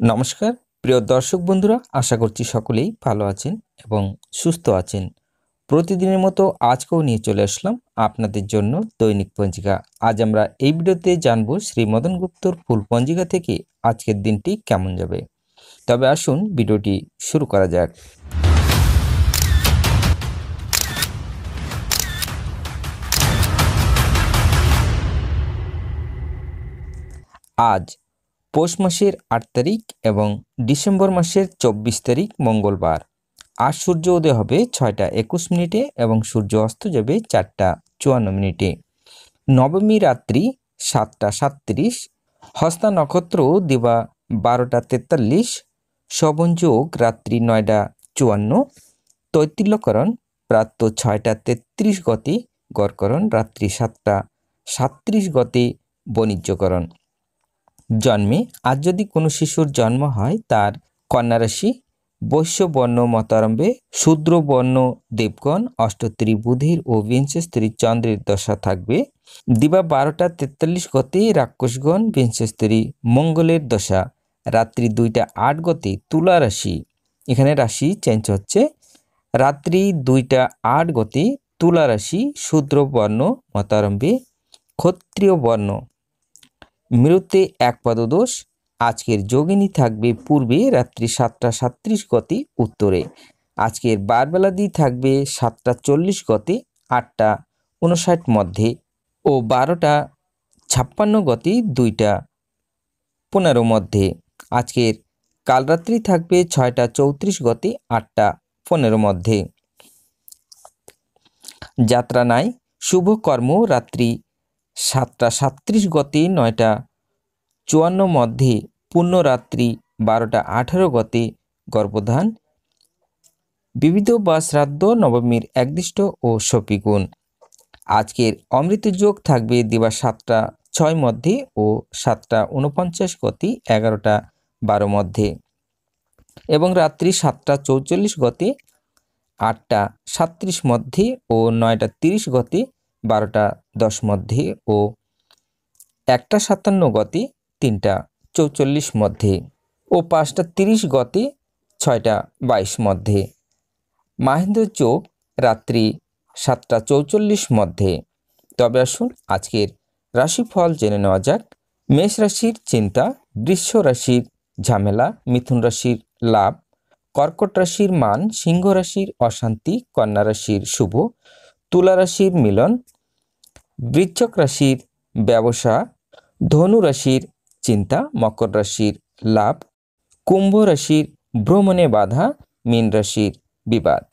নমস্কার প্রিয় দর্শক বন্ধুরা, আশা করছি সকলেই ভালো আছেন এবং সুস্থ আছেন। প্রতিদিনের মতো আজকেও নিয়ে চলে আসলাম আপনাদের জন্য দৈনিক পঞ্জিকা। আজ আমরা এই ভিডিওতে জানব শ্রী মদন গুপ্তর ফুল পঞ্জিকা থেকে আজকের দিনটি কেমন যাবে। তবে আসুন ভিডিওটি শুরু করা যাক। আজ পৌষ মাসের 8 তারিখ এবং ডিসেম্বর মাসের 24 তারিখ মঙ্গলবার। আজ সূর্য উদয় হবে 6টা 21 মিনিটে এবং সূর্য অস্ত যাবে 4টা 54 মিনিটে। নবমী রাত্রি 7টা 37, হস্তা নক্ষত্র দিবা 12টা 43, শোভন যোগ রাত্রি 9টা 54, তৈতিল্যকরণ প্রাতঃ 6টা 33 গতে, গড়করণ রাত্রি 7টা 37 গতে, বণিজ্যকরণ। জন্মে আজ যদি কোনো শিশুর জন্ম হয় তার কন্যা রাশি, বৈশ্য বর্ণ মতারম্ভে শূদ্র বর্ণ দেবগণ, অষ্টত্রী বুধের ও বিংশস্তরী চন্দ্রের দশা থাকবে। দিবা 12টা 43 গতে রাক্ষসগণ, বিংশস্তরী মঙ্গলের দশা। রাত্রি 2টা 8 গতে তুলা রাশি, এখানে রাশি চেঞ্জ হচ্ছে, রাত্রি 2টা 8 গতে তুলা রাশি, শূদ্র বর্ণ মতারম্ভে ক্ষত্রিয় বর্ণ। মৃত্যে এক পদদোষ। আজকের যোগিনী থাকবে পূর্বে রাত্রি 7টা 37 গতে উত্তরে। আজকের বারবেলাদি থাকবে 7টা 40 গতে, 8টা 59 মধ্যে ও 12টা 56 গতে, 2টা 15 মধ্যে। আজকের কালরাত্রি থাকবে 6টা 34 গতে, 8টা 15 মধ্যে। যাত্রা নাই। শুভ কর্ম রাত্রি 7টা 37 গতে, 9টা 54 মধ্যে, পুণ্যরাত্রি 12টা 18 গতে, গর্ভধান। বিবিধ বা শ্রাদ্ধ নবমীর একদিষ্ট ও শপিগুণ। আজকের অমৃত যোগ থাকবে দিবা 7টা 6 মধ্যে ও 7টা 49 গতে, 11টা 12 মধ্যে এবং রাত্রি 7টা 44 গতে, 8টা 37 মধ্যে ও 9টা 30 গতে, 12টা 10 মধ্যে ও 1টা 57 গতে, 3টা 44 মধ্যে ও 5টা 30 গতে, 6টা 22 মধ্যে। মাহেন্দ্র যোগ রাত্রি 7টা 44 মধ্যে। তবে আসুন আজকের রাশিফল জেনে নেওয়া যাক। মেষ রাশির চিন্তা, বৃষ রাশির ঝামেলা, মিথুন রাশির লাভ, কর্কট রাশির মান, সিংহ রাশির অশান্তি, কন্যা রাশির শুভ, তুলা রাশির মিলন, বৃশ্চিক রাশির ব্যবসা, ধনু রাশির চিন্তা, মকর রাশির লাভ, কুম্ভ রাশির ভ্রমণে বাধা, মীন রাশির বিবাদ।